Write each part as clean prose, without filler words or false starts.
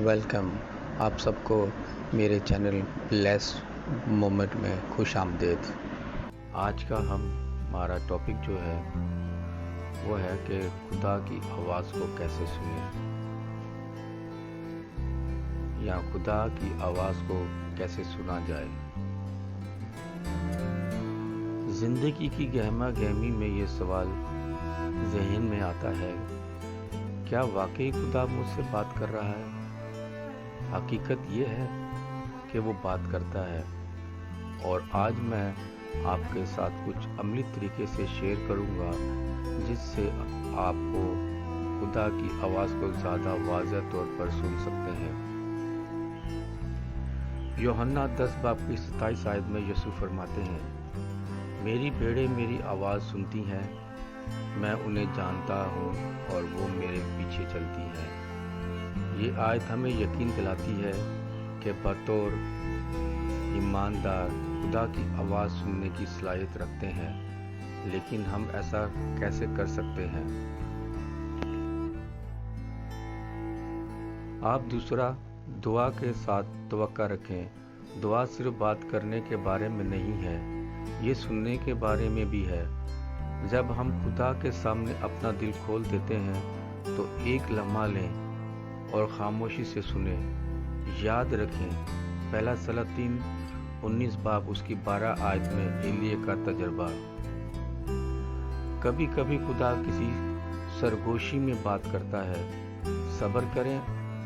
Welcome, آپ سب کو میرے چینل بلیس مومنٹ میں خوش آمدید۔ آج کا ہمارا ٹاپک جو ہے وہ ہے کہ خدا کی آواز کو کیسے سنیں یا خدا کی آواز کو کیسے سنا جائے۔ زندگی کی گہما گہمی میں یہ سوال ذہن میں آتا ہے، کیا واقعی خدا مجھ سے بات کر رہا ہے؟ حقیقت یہ ہے کہ وہ بات کرتا ہے، اور آج میں آپ کے ساتھ کچھ عملی طریقے سے شیئر کروں گا جس سے آپ کو خدا کی آواز کو زیادہ واضح طور پر سن سکتے ہیں۔ یوحنا 10:27 میں یسوع فرماتے ہیں، میری بھیڑیں میری آواز سنتی ہیں، میں انہیں جانتا ہوں اور وہ میرے پیچھے چلتی ہیں۔ یہ آیت ہمیں یقین دلاتی ہے کہ بطور ایماندار خدا کی آواز سننے کی صلاحیت رکھتے ہیں، لیکن ہم ایسا کیسے کر سکتے ہیں؟ آپ دوسرا دعا کے ساتھ توقع رکھیں۔ دعا صرف بات کرنے کے بارے میں نہیں ہے، یہ سننے کے بارے میں بھی ہے۔ جب ہم خدا کے سامنے اپنا دل کھول دیتے ہیں تو ایک لمحہ لیں اور خاموشی سے سنیں۔ یاد رکھیں، پہلا سلاطین 19 اس کی 12 آیت میں ایلیے کا تجربہ۔ کبھی کبھی خدا کسی سرگوشی میں بات کرتا ہے، صبر کریں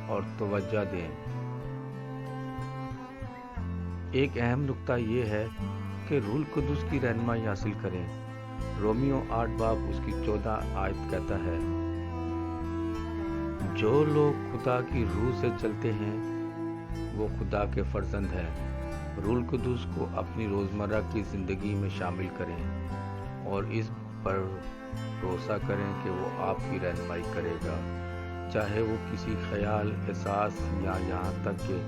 اور توجہ دیں۔ ایک اہم نقطہ یہ ہے کہ روح القدس کی رہنمائی حاصل کریں۔ رومیو 8 اس کی 14 آیت کہتا ہے، جو لوگ خدا کی روح سے چلتے ہیں وہ خدا کے فرزند ہیں۔ روح القدس کو اپنی روزمرہ کی زندگی میں شامل کریں اور اس پر بھروسہ کریں کہ وہ آپ کی رہنمائی کرے گا، چاہے وہ کسی خیال، احساس یا یہاں تک کہ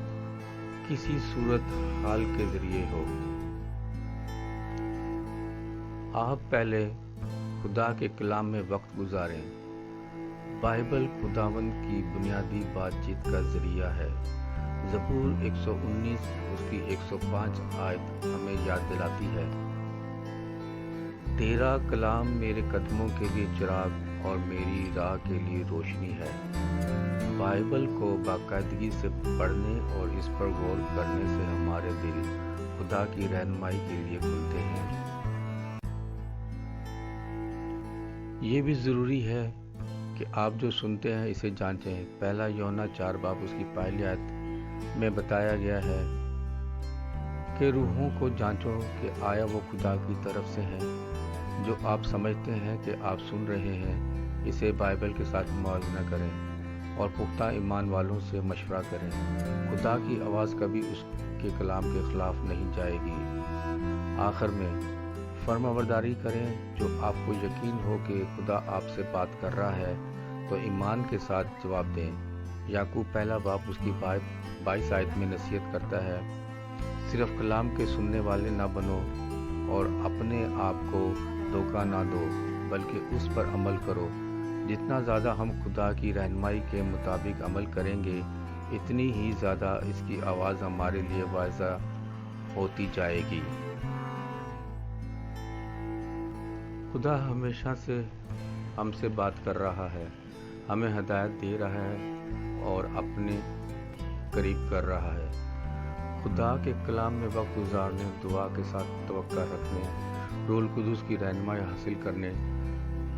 کسی صورت حال کے ذریعے ہو۔ آپ پہلے خدا کے کلام میں وقت گزاریں۔ بائبل خداوند کی بنیادی بات چیت کا ذریعہ ہے۔ زبور 119 اس کی 105 آیت ہمیں یاد دلاتی ہے، تیرا کلام میرے قدموں کے لیے چراغ اور میری راہ کے لیے روشنی ہے۔ بائبل کو باقاعدگی سے پڑھنے اور اس پر غور کرنے سے ہمارے دل خدا کی رہنمائی کے لیے کھلتے ہیں۔ یہ بھی ضروری ہے کہ آپ جو سنتے ہیں اسے جانچیں۔ پہلا یوحنا 4 اس کی پہلی آیت میں بتایا گیا ہے کہ روحوں کو جانچو کہ آیا وہ خدا کی طرف سے ہیں۔ جو آپ سمجھتے ہیں کہ آپ سن رہے ہیں، اسے بائبل کے ساتھ موازنہ کریں اور پختہ ایمان والوں سے مشورہ کریں۔ خدا کی آواز کبھی اس کے کلام کے خلاف نہیں جائے گی۔ آخر میں فرمانبرداری کریں۔ جو آپ کو یقین ہو کہ خدا آپ سے بات کر رہا ہے تو ایمان کے ساتھ جواب دیں۔ یعقوب 1 اس کی 22 آیت میں نصیحت کرتا ہے، صرف کلام کے سننے والے نہ بنو اور اپنے آپ کو دھوکہ نہ دو، بلکہ اس پر عمل کرو۔ جتنا زیادہ ہم خدا کی رہنمائی کے مطابق عمل کریں گے، اتنی ہی زیادہ اس کی آواز ہمارے لیے واضح ہوتی جائے گی۔ خدا ہمیشہ سے ہم سے بات کر رہا ہے، ہمیں ہدایت دے رہا ہے اور اپنے قریب کر رہا ہے۔ خدا کے کلام میں وقت گزارنے، دعا کے ساتھ توقع رکھنے، روح القدس کی رہنمائی حاصل کرنے،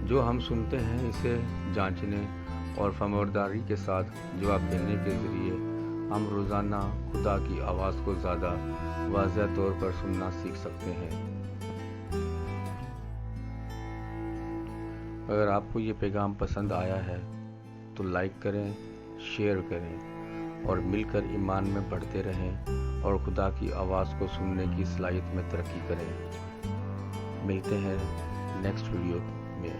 جو ہم سنتے ہیں اسے جانچنے اور فرمانبرداری کے ساتھ جواب دینے کے ذریعے ہم روزانہ خدا کی آواز کو زیادہ واضح طور پر سننا سیکھ سکتے ہیں۔ اگر آپ کو یہ پیغام پسند آیا ہے تو لائک کریں، شیئر کریں اور مل کر ایمان میں بڑھتے رہیں اور خدا کی آواز کو سننے کی صلاحیت میں ترقی کریں۔ ملتے ہیں نیکسٹ ویڈیو میں۔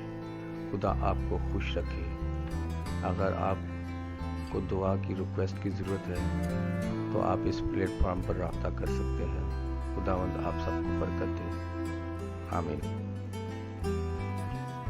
خدا آپ کو خوش رکھے۔ اگر آپ کو دعا کی ریکویسٹ کی ضرورت ہے تو آپ اس پلیٹ فارم پر رابطہ کر سکتے ہیں۔ خداوند آپ سب کو برکت دے۔ آمین۔